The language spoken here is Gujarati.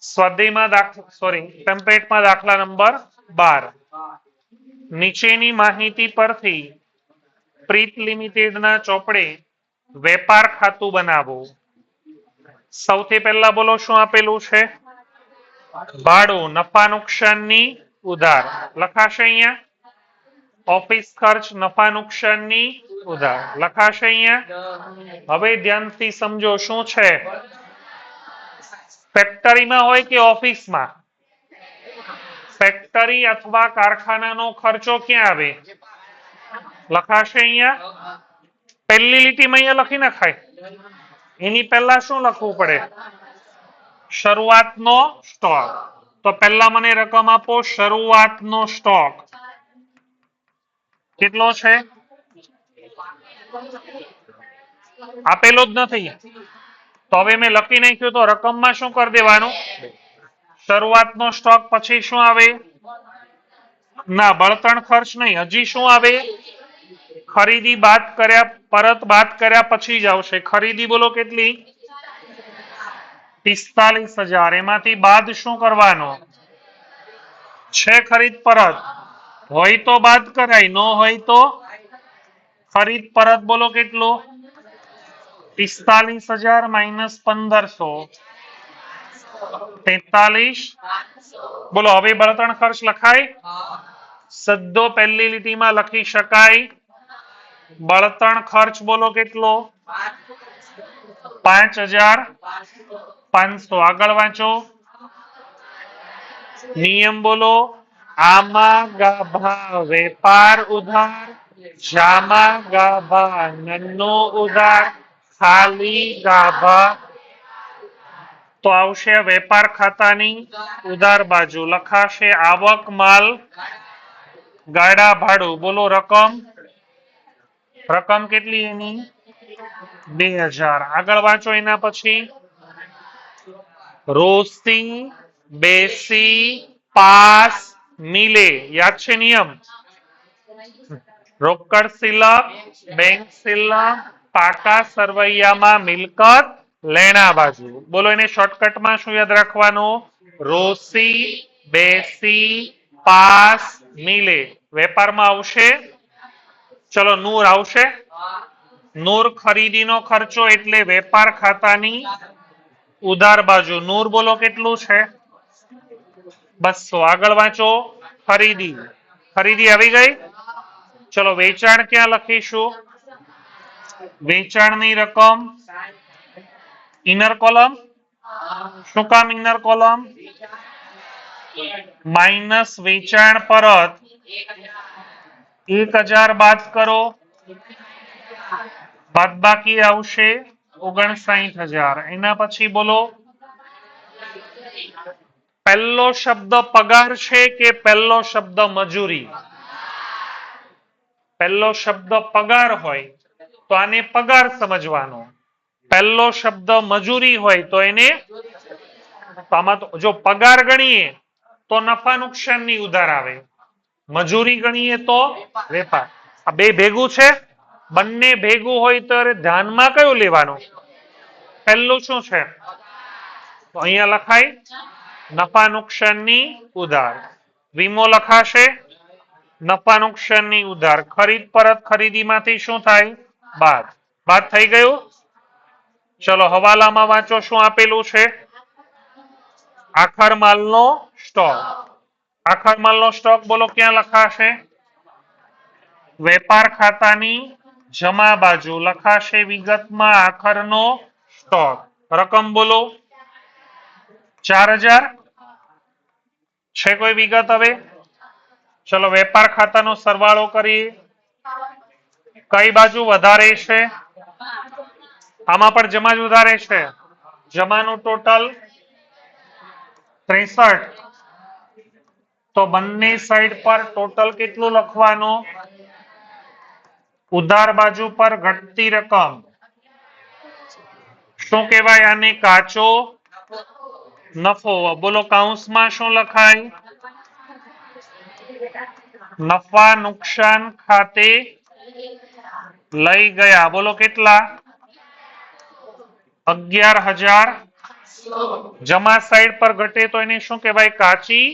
સ્વાધ્યાયમાં ટેમ્પલેટમાં દાખલા નંબર 12 નીચેની માહિતી પરથી પ્રીત લિમિટેડના ચોપડે વેપાર ખાતું બનાવો. સૌથી પહેલા બોલો શું આપેલું છે? ભાડું, નફા નુકસાનની ઉધાર લખાશે અહીંયા. ઓફિસ ખર્ચ, નફા નુકસાનની ઉધાર લખાશે અહીંયા. હવે ધ્યાનથી સમજો શું છે. ફેક્ટરીમાં હોય કે ઓફિસમાં, ફેક્ટરી અથવા કારખાનાનો ખર્ચો ક્યાં આવે? લખાશે અહીંયા. પહેલી લીટીમાં અહીંયા લખી નખાય. એની પહેલા શું લખવું પડે? શરૂઆતનો સ્ટોક. તો પહેલા મને રકમ આપો. શરૂઆતનો સ્ટોક કેટલો છે? આપેલો જ નથી. તો હવે મેં લખી નાખ્યું. તો રકમમાં શું કરી દેવાનું? શરૂઆતનો સ્ટોક. પછી શું આવે? ના, બળતણ ખર્ચ નહીં. હજી શું આવે? ખરીદી બાદ કર્યા, પરત બાદ કર્યા પછી જ આવશે. ખરીદી બોલો કેટલી? 45,000. એમાંથી બાદ શું કરવાનો છે? ખરીદ પરત હોય તો બાદ કરાય, ન હોય તો ખરીદ પરત. બોલો કેટલું? 45,000 માઇનસ 1500 43. બોલો હવે બળતણ ખર્ચ લખાય? સદ્દો પહેલી લીટીમાં લખી શકાય. બળતણ ખર્ચ બોલો કેટલો? 5,500. આગળ વાંચો. નિયમ બોલો. આમાં ગાભા વેપાર ઉધાર, જામા ગાભા નન્નો ઉધાર, ખાલી ગાભા. તો આવશે વેપાર ખાતાની ઉધાર બાજુ. લખાશે આવક, માલ, ગાડા, ભાડું. બોલો રકમ. રકમ કેટલી એની? 2,000. આગળ વાંચો. એના પછી રોસી, બેસી, પાસ, મિલે. યાદ છે નિયમ? રોકડ સિલક, બેંક સિલક, પાકા સરવૈયામાં મિલકત, લેણા બાજુ. બોલો એને શોર્ટકટમાં શું યાદ રાખવાનું? રોસી, બેસી, પાસ, મિલે. વેપારમાં આવશે. ચલો નૂર આવશે. નૂર ખરીદીનો ખર્ચો એટલે વેપાર ખાતાની ઉધાર બાજુ. નૂર બોલો કેટલું છે? 200. આગળ વાંચો. ખરીદી. ખરીદી આવી ગઈ. ચલો વેચાણ ક્યાં લખીશું? વેચાણની રકમ ઇનર કોલમ. શું કામ ઇનર કોલમ? માઇનસ વેચાણ પરત 1,000 બાદ કરો. બાદબાકી આવશે 59,000. એના પછી બોલો પહેલો શબ્દ પગાર છે કે પહેલો શબ્દ મજૂરી? પહેલો શબ્દ પગાર હોય તો આને પગાર સમજવાનો. પહેલો શબ્દ મજૂરી હોય તો એને આમાં તો જો પગાર ગણીએ તો નફા નુકસાનની ઉધાર આવે, મજૂરી ગણીએ તો વેપાર. આ બે ભેગું છે. બંને ભેગું હોય તો ધ્યાનમાં કયું લેવાનું? પહેલું શું છે? તો અહીંયા લખાય નફા નુકસાનની ઉધાર. વીમો લખાશે નફા નુકસાનની ઉધાર. ખરીદ પરત ખરીદીમાંથી શું થાય? બાદ. બાદ થઈ ગયું. ચલો હવાલામાં વાંચો શું આપેલું છે? આખર માલનો સ્ટોક. આખર માલનો સ્ટોક બોલો ક્યાં લખાશે? વેપાર ખાતાની જમા બાજુ. લખાશે વિગતમાં આખરનો સ્ટોક. રકમ બોલો 4,000. છે કોઈ વિગત? હવે ચલો વેપાર ખાતાનો સરવાળો કરીએ. કઈ બાજુ વધારે છે? આમાં પણ જમા જ વધારે છે. જમાનું ટોટલ 63. તો બંને સાઈડ પર ટોટલ કેટલું લખવાનું? ઉધાર બાજુ પર ઘટતી રકમ. શું કહેવાય આને? કાચો નફો. બોલો કૌંસમાં શું લખાય? નફા નુકસાન ખાતે લઈ ગયા. બોલો કેટલા? 11,000 જમા સાઈડ પર ઘટે તો એને શું કહેવાય? કાચી